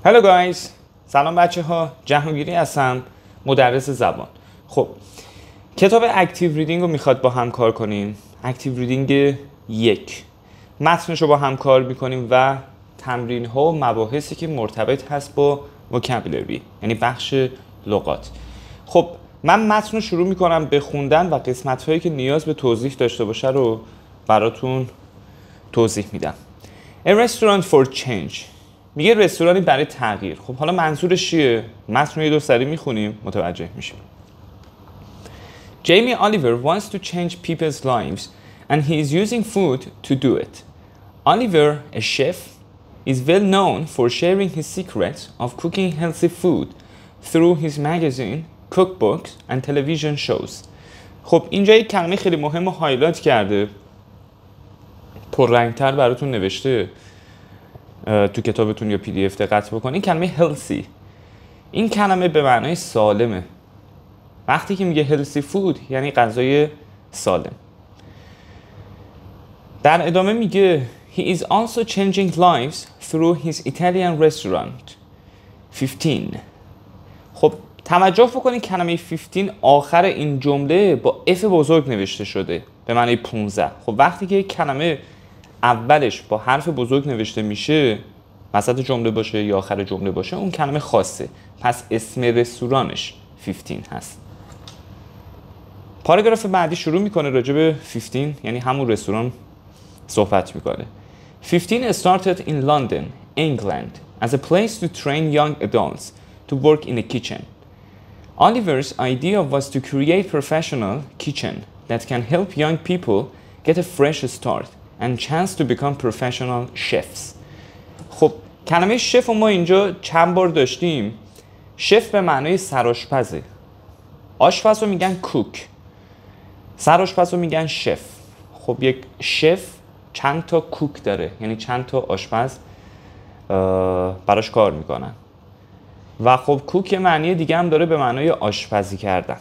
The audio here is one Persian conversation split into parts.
Hello guys. سلام بچه ها. جهانگیری هستم، مدرس زبان. خب کتاب اکتیو ریدینگ رو میخواد با هم کار کنیم. اکتیو ریدینگ 1 متنش رو با هم کار میکنیم و تمرین ها و مباحثی که مرتبط هست با وکابولری، یعنی بخش لغات. خب من متن رو شروع میکنم به خوندن و قسمت هایی که نیاز به توضیح داشته باشه رو براتون توضیح میدم. A restaurant for change. میگه رستورانی برای تغییر. خب حالا منظورش چیه؟ متن رو یه دو سری میخونیم متوجه میشیم. Jamie Oliver wants to change people's lives and he is using food to do it. Oliver, a chef, is well known for sharing his secrets of cooking healthy food through his magazine, cookbooks and television shows. خب اینجا یک کلمه خیلی مهم رو هایلایت کرده، پررنگتر براتون نوشته تو کتابتون یا PDF دقت بکنید. این کلمه healthy، این کلمه به معنای سالمه. وقتی که میگه healthy food یعنی غذای سالم. در ادامه میگه he is also changing lives through his Italian restaurant 15. خب توجه بکنید کلمه 15 آخر این جمله با F بزرگ نوشته شده به معنای 15. خب وقتی که کلمه اولش با حرف بزرگ نوشته میشه، وسط جمله باشه یا آخر جمله باشه، اون کلمه خاصه. پس اسم رستورانش 15 هست. پاراگراف بعدی شروع میکنه راجع به 15 یعنی همون رستوران صحبت میکنه. 15 started in London, England as a place to train young adults to work in a kitchen. Oliver's idea was to create professional kitchen that can help young people get a fresh start and chance to become professional chefs. خب کلمه شف رو ما اینجا چند بار داشتیم. شف به معنای سرآشپزه. آشپز رو میگن کوک، سرآشپز رو میگن شف. خب یک شف چند تا کوک داره، یعنی چند تا آشپز براش کار میکنن. و خب کوک یه معنی دیگه هم داره به معنای آشپزی کردن.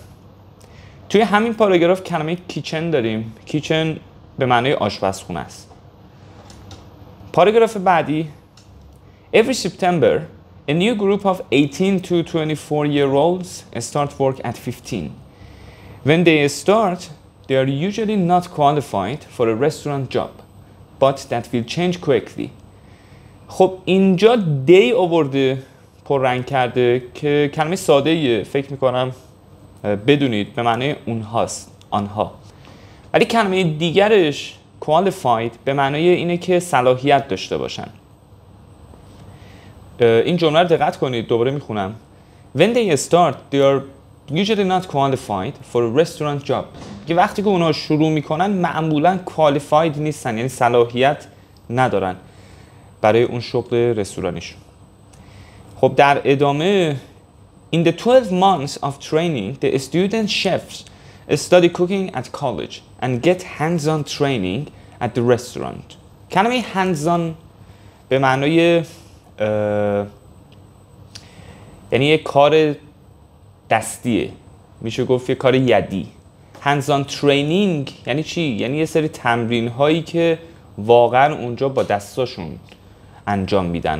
توی همین پاراگراف کلمه کیچن داریم. کیچن به معنای آشپزخونه است. پاراگراف بعدی Every September, a new group of 18 to 24-year-olds start work at 15. When they start, they are usually not qualified for a restaurant job, but that will change quickly. خب اینجا دی آورده، پررنگ کرده که کلمه ساده ایه، فکر میکنم بدونید به معنی اونهاست، آنها. ولی کلمه دیگرش qualified به معنای اینه که صلاحیت داشته باشن. این جمله رو دقت کنید، دوباره میخونم. When they start, they are usually not qualified for a restaurant job. که وقتی که اونها شروع میکنن معمولا qualified نیستن، یعنی صلاحیت ندارن برای اون شغل رستورانیشون. خب در ادامه In the 12 months of training, the student chefs study cooking at college and get hands-on training at the restaurant. کلمه hands-on به معنای یعنی یک کار دستیه، میشه گفت یک کار یدی. hands-on training یعنی چی؟ یعنی یه سری تمرین هایی که واقعا اونجا با دستاشون انجام میدن،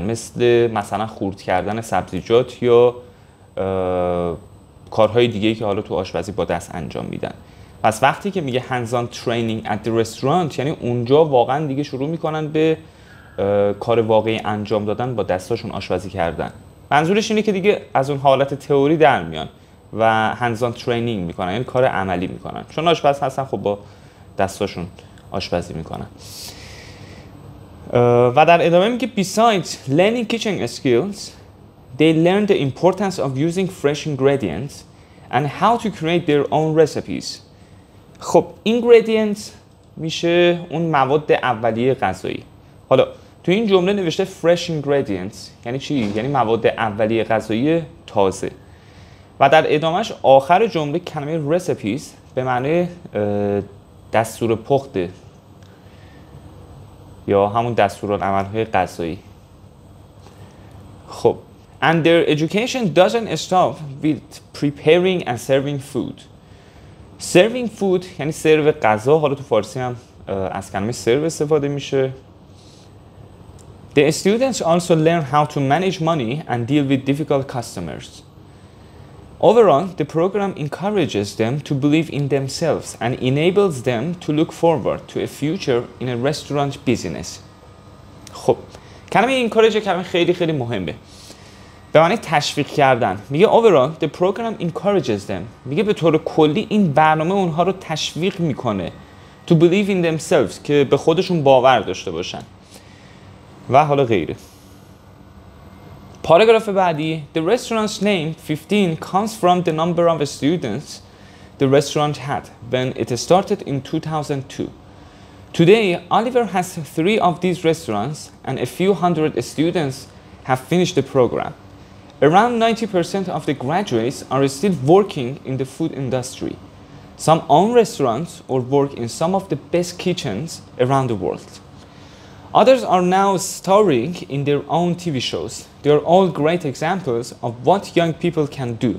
مثلا خرد کردن سبزیجات یا کارهای دیگه‌ای که حالا تو آشپزی با دست انجام میدن. پس وقتی که میگه hands-on training at the restaurant یعنی اونجا واقعا دیگه شروع میکنن به کار واقعی انجام دادن، با دستاشون آشپزی کردن. منظورش اینه که دیگه از اون حالت تئوری در میان و hands-on training میکنن، یعنی کار عملی میکنن. چون آشپز هستن خب با دستاشون آشپزی میکنن. و در ادامه میگه besides learning kitchen skills, they learn the importance of using fresh ingredients and how to create their own recipes. خب ingredients میشه اون مواد اولیه غذایی. حالا تو این جمله نوشته fresh ingredients یعنی چی؟ یعنی مواد اولیه غذایی تازه. و در ادامهش آخر جمله کلمه recipes به معنی دستور پخته یا همون دستورالعمل‌های غذایی. خب and their education doesn't stop with preparing and serving food. serving food یعنی سرو غذا. حالا تو فارسی هم از کلمه سرو استفاده میشه The students also learn how to manage money and deal with difficult customers. Overall, the program encourages them to believe in themselves and enables them to look forward to a future in a restaurant business. خب کلمه encourage کلمه خیلی خیلی مهمه. به معنی تشویق کردن. میگه overall the program encourages them. میگه به طور کلی این برنامه اونها رو تشویق میکنه to believe in themselves که به خودشون باور داشته باشن. و حالا غیره. پاراگراف بعدی The restaurant's name 15 comes from the number of students the restaurant had when it started in 2002. Today, Oliver has 3 of these restaurants and a few hundred students have finished the program. Around 90% of the graduates are still working in the food industry. Some own restaurants or work in some of the best kitchens around the world. Others are now starring in their own TV shows. They are all great examples of what young people can do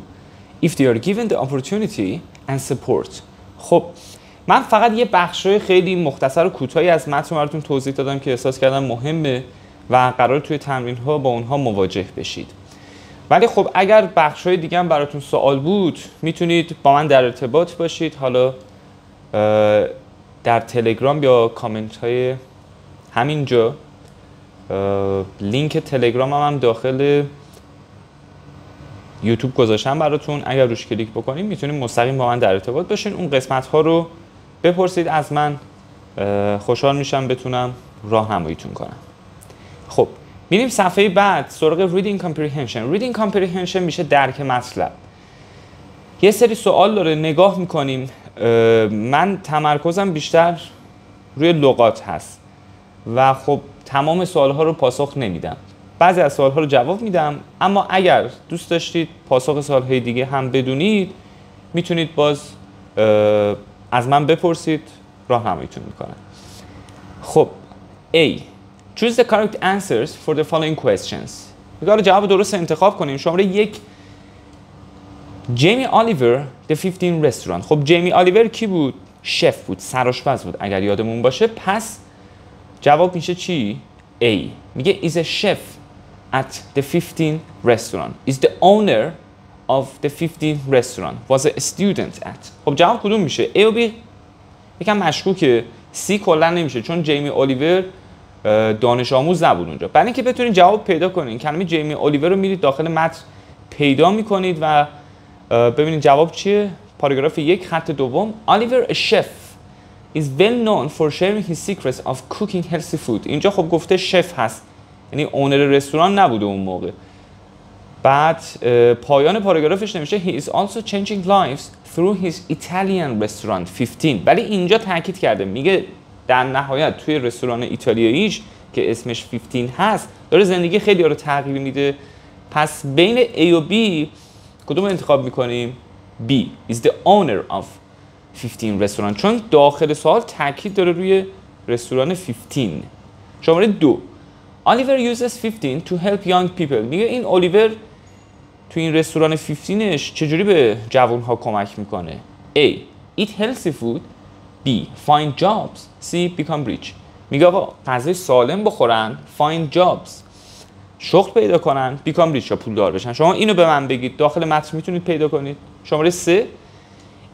if they are given the opportunity and support. خب من فقط یه بخشای خیلی مختصر و کوتاهی از متن براتون توضیح دادم که احساس کردم مهمه و قرار توی تمرین‌ها با اونها مواجه بشید. ولی خب اگر بخشای دیگه هم براتون سوال بود میتونید با من در ارتباط باشید، حالا در تلگرام یا کامنت های همینجا. لینک تلگرام هم داخل یوتیوب گذاشتم براتون، اگر روش کلیک بکنید میتونید مستقیم با من در ارتباط باشین. اون قسمت ها رو بپرسید از من، خوشحال میشم بتونم راهنماییتون کنم. خب میریم صفحه بعد سراغ reading comprehension. reading comprehension میشه درک مطلب. یه سری سوال داره نگاه میکنیم. من تمرکزم بیشتر روی لغات هست و خب تمام سوالها رو پاسخ نمیدم. بعضی از سوالها رو جواب میدم، اما اگر دوست داشتید پاسخ سوالهای دیگه هم بدونید میتونید باز از من بپرسید، راهنماییتون میکنم. خب A. Choose the correct answers for the following questions. میگه جواب درست انتخاب کنیم. شماره 1 جیمی آلیور The 15 Restaurant. خب جیمی آلیور کی بود؟ شف بود، سرآشپز بود اگر یادمون باشه. پس جواب میشه چی؟ A. میگه is a chef at the 15 restaurant. Is the owner of the 15 restaurant. Was a student at. خب جواب کدوم میشه؟ A و B یکم مشکوکه. C کلا نمیشه چون جیمی آلیور دانش آموز نبود اونجا. برای اینکه بتونید جواب پیدا کنید کلمه جیمی آلیور رو میرید داخل متن پیدا میکنید و ببینید جواب چیه. پاراگراف 1 خط دوم Oliver a chef is well known for sharing his secrets of cooking healthy food. اینجا خب گفته شف هست، یعنی اونر رستوران نبوده اون موقع. بعد پایان پاراگرافش نمیشه he is also changing lives through his Italian restaurant 15. ولی اینجا تاکید کرده میگه در نهایت توی رستوران ایتالیاییش که اسمش 15 هست داره زندگی خیلی رو تغییر میده. پس بین A و B کدوم انتخاب میکنیم؟ B is the owner of 15 رستوران، چون داخل سوال تاکید داره روی رستوران 15. شماره 2 Oliver uses 15 to help young people. میگه این الیور تو این رستوران 15ش چجوری به جوانها کمک میکنه؟ A. Eat healthy food. B. Find jobs. C. Become rich. میگه آقا غذای سالم بخورن. Find jobs. شغل پیدا کنن. Become rich یا پولدار بشن. شما اینو به من بگید داخل متن میتونید پیدا کنید. شماره 3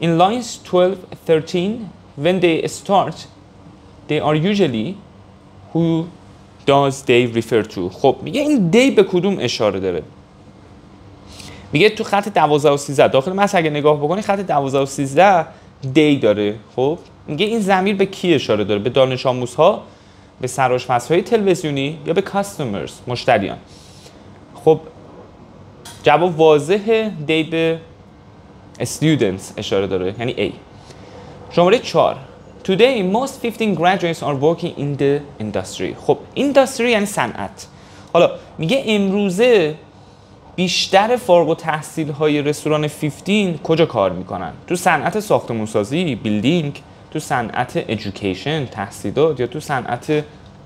In lines 12-13 when they start they are usually who does they refer to. خب میگه این they به کدوم اشاره داره؟ میگه تو خط 12 و 13 داخل متن اگه نگاه بکنی خط 12 و 13 they داره. خب میگه این ضمیر به کی اشاره داره؟ به دانش آموزها، به سرآشپزهای تلویزیونی یا به customers مشتریان؟ خب جواب واضحه they به students اشاره داره، یعنی A. شماره 4 Today most 15 graduates are working in the industry. خب industry یعنی صنعت. حالا میگه امروزه بیشتر فارغ التحصیل های رستوران 15 کجا کار میکنن؟ تو صنعت ساختمانسازی، بیلدینگ، تو صنعت ادویکیشن، تحصیلات، یا تو صنعت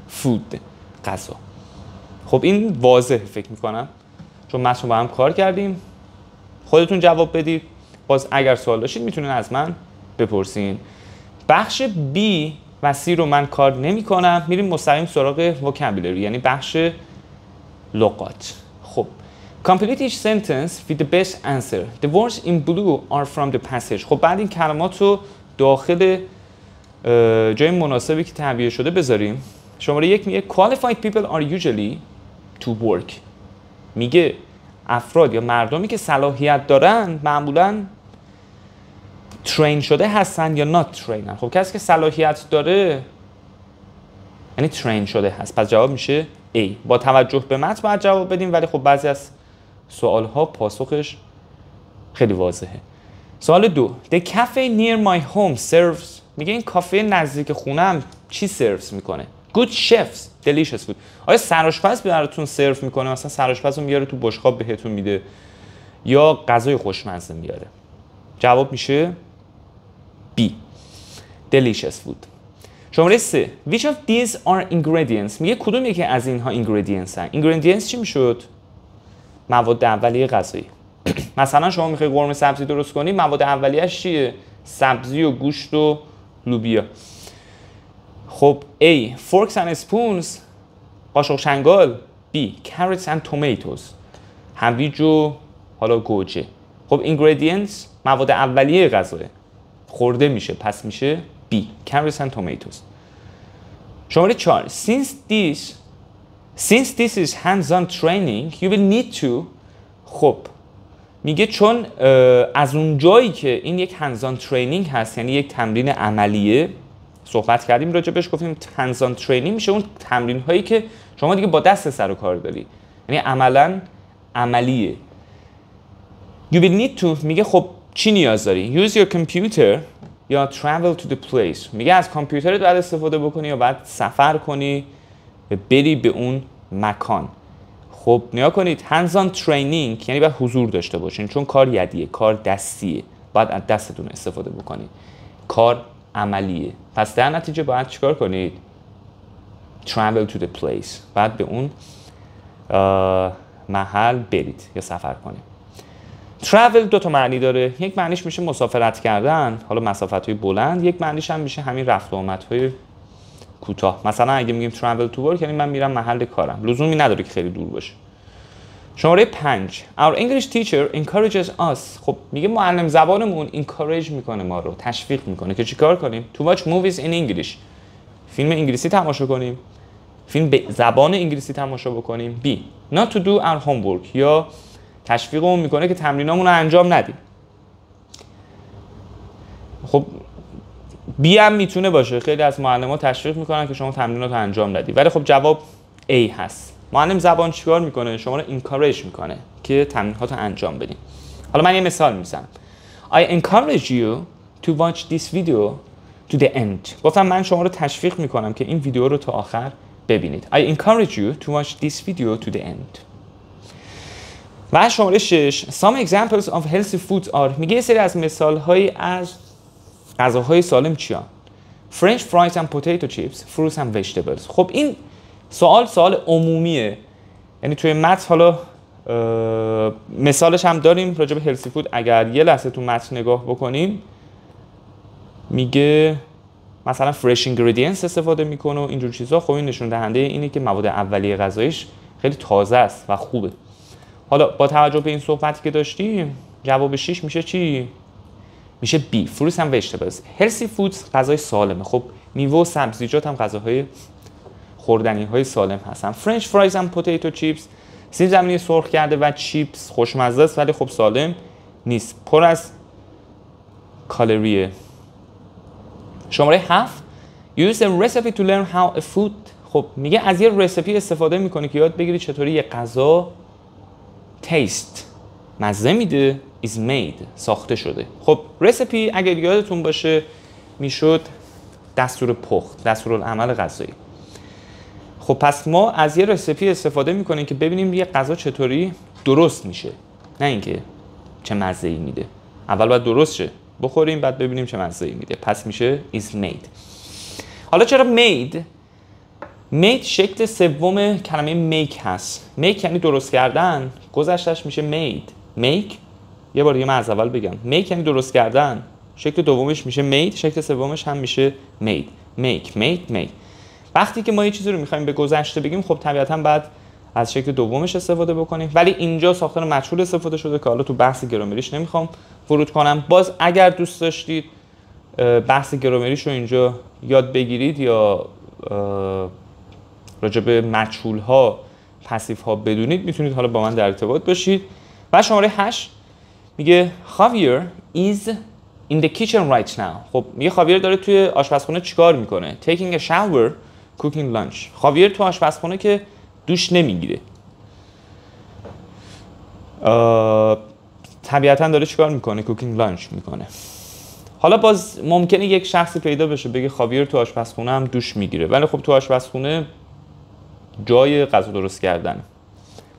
فود، غذا. خب این واضحه فکر میکنم چون متن با هم کار کردیم. خودتون جواب بدید. باز اگر سوال داشتید میتونید از من بپرسین. بخش B و سی رو من کار نمی کنم. میریم مستقیم سراغ vocabulary یعنی بخش لغات. خب complete each sentence with the best answer. The words in blue are from the passage. خب بعد این کلمات رو داخل جای مناسبی که تعبیه شده بذاریم. شماره یک میگه qualified people are usually to work. میگه افراد یا مردمی که صلاحیت دارن معمولاً ترین شده هستن یا not trained. خب کسی که صلاحیت داره یعنی ترین شده هست. پس جواب میشه A. با توجه به متن باید جواب بدیم ولی خب بعضی از سوال‌ها پاسخش خیلی واضحه. سوال 2. The cafe near my home serves. میگه این کافه نزدیک خونم چی سرو میکنه؟ Good chefs, delicious food. آیا سرآشپز براتون سرو میکنه؟ مثلا سرآشپز رو میاره تو بشقاب بهتون میده یا غذای خوشمزه میاره؟ جواب میشه B. Delicious food. شماره 3. Which of these are ingredients؟ میگه کدوم یکی از اینها ingredients هست؟ ingredients چی میشد؟ مواد اولیه غذایی. مثلا شما میخوای قرمه سبزی درست کنی، مواد اولیه‌اش چیه؟ سبزی و گوشت و لوبیا. خب A. Forks and spoons. قاشق چنگال. B. Carrots and tomatoes. هویج و حالا گوجه. خب ingredients مواد اولیه غذاه خورده میشه پس میشه B. Carrots and tomatoes. شماره 4. Since this is hands-on training you will need to. خب میگه چون از اون جایی که این یک hands-on training هست یعنی یک تمرین عملیه صحبت کردیم راجبش گفتیم hands-on training میشه اون تمرین هایی که شما دیگه با دست سر و کار داری یعنی عملاً عملیه. You will need to میگه خب چی نیاز داری؟ Use your computer یا travel to the place. میگه از کامپیوترت باید استفاده بکنی یا باید سفر کنی و بری به اون مکان. خب نیا کنید hands-on training یعنی باید حضور داشته باشین چون کار یدیه، کار دستیه، باید از دستتون استفاده بکنید، کار عملیه. پس در نتیجه باید چیکار کنید؟ travel to the place. باید به اون محل برید یا سفر کنید. travel دو تا معنی داره. یک معنیش میشه مسافرت کردن، حالا مسافت‌های بلند. یک معنیش هم میشه همین رفت و آمدهای کوتاه. مثلا اگه میگیم travel to work یعنی من میرم محل کارم. لزومی نداره که خیلی دور باشه. شماره 5. Our English teacher encourages us. خب میگه معلم زبانمون encourage میکنه ما رو، تشویق میکنه که چیکار کنیم؟ To watch movies in English. فیلم انگلیسی تماشا کنیم. فیلم به زبان انگلیسی تماشا بکنیم. B. Not to do our homework. یا تشویقمون میکنه که تمرینامون رو انجام ندیم. خب B هم میتونه باشه. خیلی از معلم‌ها تشویق میکنن که شما تمرینات رو انجام ندید. ولی خب جواب A هست. معلم زبان چیکار میکنه؟ شما رو encourage میکنه که تمرینات رو انجام بدین. حالا من یه مثال میزنم. I encourage you to watch this video to the end. گفتم من شما رو تشویق میکنم که این ویدیو رو تا آخر ببینید. I encourage you to watch this video to the end. و شماره 6. Some examples of healthy foods are. میگه یه سری از مثال‌هایی از غذاهای سالم چیان؟ French fries and potato chips, fruits and vegetables. خب این سوال عمومیه. یعنی توی متن حالا مثالش هم داریم راجع به هلسی فود. اگر یه لحظه تو متن نگاه بکنیم میگه مثلا fresh ingredients استفاده میکنه و اینجور چیزا. خب این نشون دهنده اینه که مواد اولیه غذایش خیلی تازه است و خوبه. حالا با توجه به این صحبتی که داشتیم جواب 6 میشه چی؟ میشه B. fruits and vegetables. healthy foods غذای سالمه. خب میوه و سبزیجات هم غذاهای خوردنی های سالم هستن. French fries and potato chips سیب زمینی سرخ کرده و چیپس خوشمزه است ولی خب سالم نیست، پر از کالریه. شماره 7. Use a recipe to learn how a food. خب میگه از یه رسیپی استفاده میکنی که یاد بگیری چطوری یه غذا taste مزه میده is made ساخته شده. خب رسیپی اگر یادتون باشه میشد دستور پخت، دستورالعمل غذایی. خب پس ما از یه رسیپی استفاده میکنیم که ببینیم یه غذا چطوری درست میشه، نه اینکه چه مزه‌ای میده. اول باید درست شه بخوریم بعد ببینیم چه مزه‌ای میده. پس میشه is made. حالا چرا made شکل سوم کلمه make هست. make یعنی درست کردن، گذشتش میشه make. یه بار دیگه من از اول بگم. make یعنی درست کردن، شکل دومش میشه made، شکل سومش هم میشه made. make. وقتی که ما یه چیزی رو میخوایم به گذشته بگیم خب طبیعتاً بعد از شکل دومش استفاده بکنیم، ولی اینجا ساختار مجهول استفاده شده که حالا تو بحث گرامریش نمیخوام ورود کنم. باز اگر دوست داشتید بحث گرامریش رو اینجا یاد بگیرید یا راجع به مجهول ها پسیو ها بدونید میتونید حالا با من در ارتباط باشید. و شماره 8 میگه Javier is in the kitchen right now. خب میگه خاویر داره توی آشپزخونه چیکار میکنه؟ taking a shower, cooking lunch. خاویر تو آشپزخونه که دوش نمیگیره، طبیعتاً داره چیکار میکنه؟ cooking lunch میکنه. حالا باز ممکنه یک شخصی پیدا بشه بگه خاویر تو آشپزخونه هم دوش میگیره، ولی خب تو آشپزخونه جای غذا درست کردن.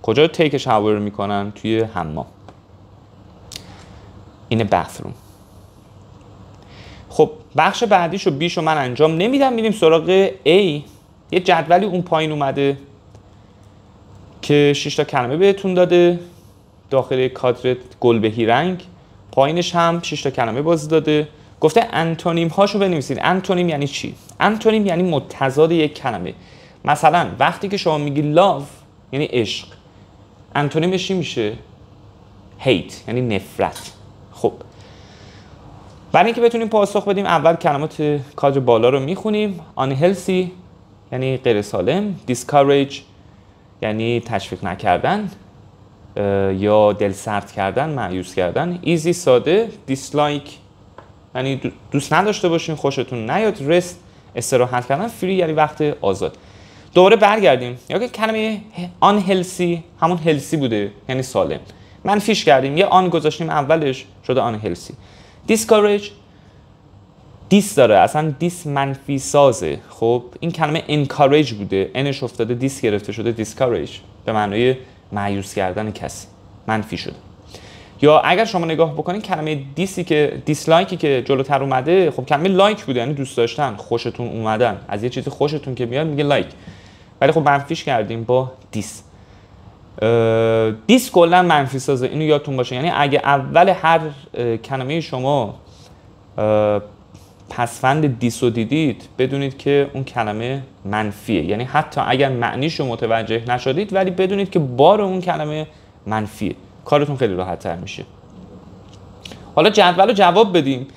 کجا تیک شاور میکنن؟ توی حمام. این bathroom. خب بخش بعدیشو بیشو من انجام نمیدم، میریم سراغ A. یه جدولی اون پایین اومده که 6 تا کلمه بهتون داده، داخل کادر گلبهی رنگ، پایینش هم 6 تا کلمه باز داده. گفته انتونیم هاشو بنویسید. انتونیم یعنی چی؟ انتونیم یعنی متضاد یک کلمه. مثلا وقتی که شما میگی love یعنی عشق، انتونیمش چی میشه؟ hate یعنی نفرت. خب برای اینکه بتونیم پاسخ بدیم اول کلمات کادر بالا رو میخونیم. unhealthy یعنی غیر سالم، discourage یعنی تشویق نکردن یا دل سرد کردن، مایوس کردن. easy ساده، dislike یعنی دوست نداشته باشین، خوشتون نیاد. rest استراحت کردن. free یعنی وقت آزاد. دوباره برگردیم. یا که کلمه unhealthy همون healthy بوده یعنی سالم، منفیش کردیم، یه آن گذاشتیم اولش شده unhealthy. discourage دیس داره، اصلا دیس منفی سازه. خب این کلمه encourage بوده، انش افتاده دیس گرفته شده discourage به معنای مایوس کردن کسی، منفی شده. یا اگر شما نگاه بکنید کلمه دیسی که دیسلایکی که جلوتر اومده، خب کلمه لایک بوده یعنی دوست داشتن، خوشتون اومدن، از یه چیزی خوشتون که میاد میگه لایک، ولی خب منفیش کردیم با دیس. دیس کلا منفی سازه، اینو یادتون باشه. یعنی اگه اول هر کلمه شما پسفند دیس رو دیدید بدونید که اون کلمه منفیه، یعنی حتی اگر معنیشو متوجه نشدید ولی بدونید که بار اون کلمه منفیه، کارتون خیلی راحت تر میشه. حالا جدول رو جواب بدیم.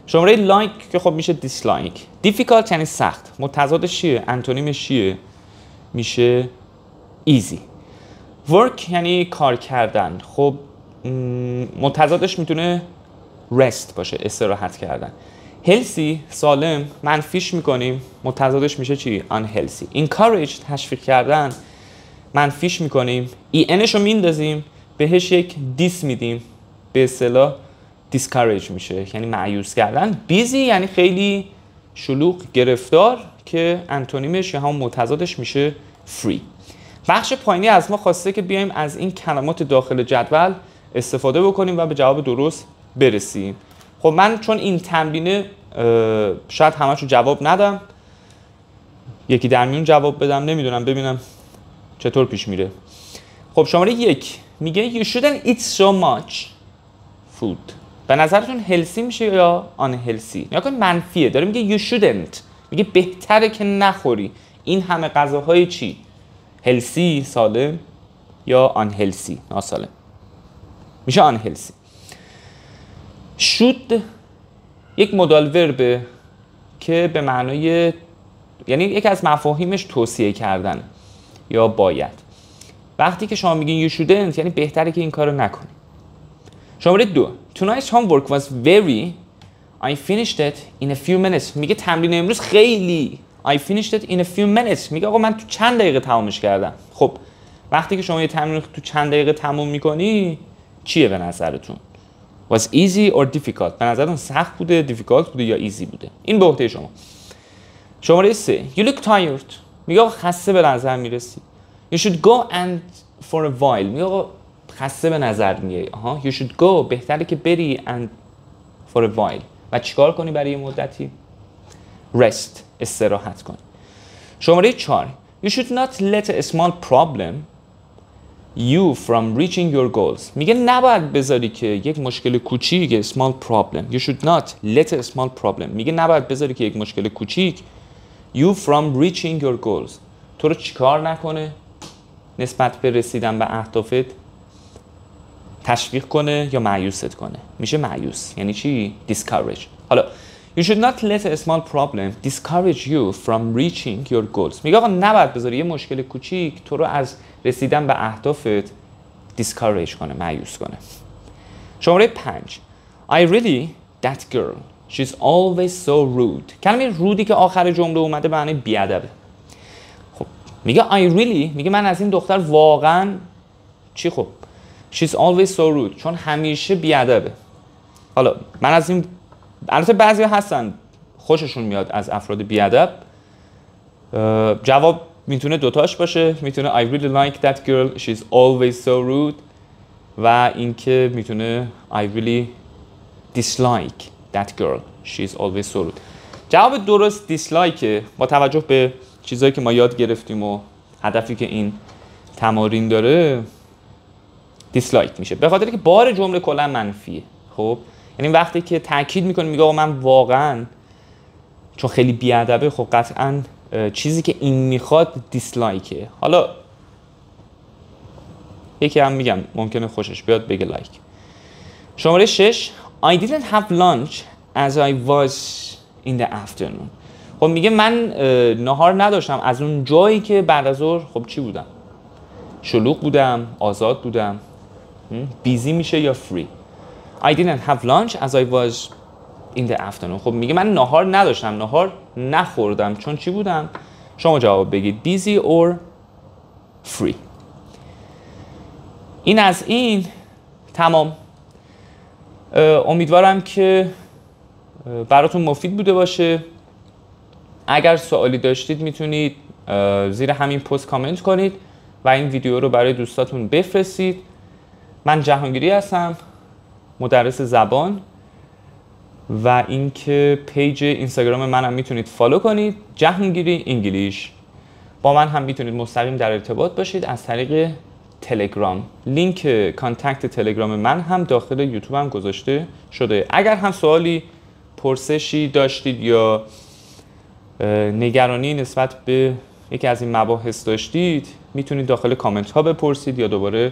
شماره لایک که خب میشه دیسلایک. دیفیکالت یعنی سخت، متضادش چیه؟ انتونیمش چیه؟ میشه ایزی. ورک یعنی کار کردن، خب متضادش میتونه رست باشه، استراحت کردن. هلسی سالم، منفیش میکنیم، متضادش میشه چی؟ unhealthy. encourage تشویق کردن، منفیش میکنیم، انش رو میندازیم بهش یک دیس میدیم، به اصطلاح discourage میشه یعنی مایوس کردن. بیزی یعنی خیلی شلوغ، گرفتار، که انتونیمش یا همون متضادش میشه free. بخش پایینی از ما خواسته که بیایم از این کلمات داخل جدول استفاده بکنیم و به جواب درست برسیم. خب من چون این تمرینه شاید همه‌شو جواب ندم، یکی در میون جواب بدم، نمیدونم ببینم چطور پیش میره. خب شماره 1 میگه you shouldn't eat so much food. به نظرتون هلسی میشه یا unhealthy؟ یا که منفیه، داره میگه you shouldn't، میگه بهتره که نخوری این همه غذاهای چی؟ هلسی سالم یا unhealthy ناسالم؟ میشه unhealthy. should یک مودال وربه که به معنای یعنی یکی از مفاهیمش توصیه کردن یا باید. وقتی که شما میگین you shouldn't یعنی بهتره که این کارو نکنی. شماره 2 tonight's homework was very I finished it in a few minutes. میگه تمرین امروز خیلی I finished it in a few minutes. میگه آقا من تو چند دقیقه تمامش کردم. خب وقتی که شما یه تمرین تو چند دقیقه تموم میکنی چیه به نظرتون؟ was easy or difficult؟ به نظرتون سخت بوده، difficult بوده یا easy بوده؟ این به عهده شما. شماره 3 you look tired. میگه آقا خسته به نظر میرسی. you should go and for a while. میگه آقا خسته به نظر میای. you should go بهتره که بری and for a while. و چیکار کنی برای یه مدتی؟ rest استراحت کن. شماره 4 you should not let a small problem you from reaching your goals. میگه نباید بذاری که یک مشکل کوچیک small problem you should not let a small problem میگه نباید بذاری که یک مشکل کوچیک you from reaching your goals. تو رو چیکار نکنه نسبت به رسیدن به اهدافت؟ تشویق کنه یا مایوست کنه؟ میشه مایوس. یعنی چی؟ discourage. حالا you should not let a small problem discourage you from reaching your goals. میگه آقا نباید بذاری یه مشکل کوچیک تو رو از رسیدن به اهدافت discourage کنه، مایوس کنه. شماره 5 I really that girl she's always so rude. کلمه رودی که آخر جمله اومده به معنی بیادبه. خب میگه I really، میگه من از این دختر واقعا چی؟ خب she's always so rude، چون همیشه بیادبه. حالا من از این، البته بعضی هستن خوششون میاد از افراد بیادب. جواب میتونه دوتاش باشه، میتونه I really like that girl she's always so rude و اینکه میتونه I really dislike that girl she's always so rude. جواب درست دیسلایکه با توجه به چیزایی که ما یاد گرفتیم و هدفی که این تمارین داره. دیسلایک میشه به خاطر که بار جمله کلا منفیه. خب یعنی وقتی که تاکید میکنه میگه آقا من واقعا، چون خیلی بیادبه، خب قطعا چیزی که این میخواد دیسلایکه. حالا یکی هم میگم ممکنه خوشش بیاد بگه لایک. شماره 6 I didn't have lunch as I was in the afternoon. خب میگه من نهار نداشتم از اون جایی که بعد از ظهر خب چی بودم؟ شلوغ بودم، آزاد بودم. بیزی میشه یا فری. I didn't have lunch as I was in the afternoon. خب میگه من نهار نداشتم، نهار نخوردم چون چی بودم؟ شما جواب بگید busy or free. این از این تمام. امیدوارم که براتون مفید بوده باشه. اگر سوالی داشتید میتونید زیر همین پست کامنت کنید و این ویدیو رو برای دوستاتون بفرستید. من جهانگیری هستم، مدرس زبان، و اینکه پیج اینستاگرام منم میتونید فالو کنید، جهانگیری انگلیش. با من هم میتونید مستقیم در ارتباط باشید از طریق تلگرام. لینک کانتکت تلگرام من هم داخل یوتیوب هم گذاشته شده. اگر هم سوالی، پرسشی داشتید یا نگرانی نسبت به یکی از این مباحث داشتید میتونید داخل کامنت ها بپرسید یا دوباره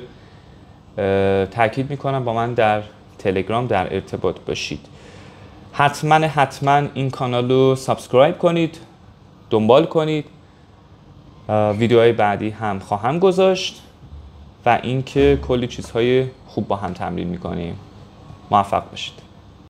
تاکید میکنم با من در تلگرام در ارتباط باشید. حتما این کانال رو سابسکرایب کنید، دنبال کنید. ویدیوهای بعدی هم خواهم گذاشت و اینکه کلی چیزهای خوب با هم تمرین میکنیم. موفق باشید.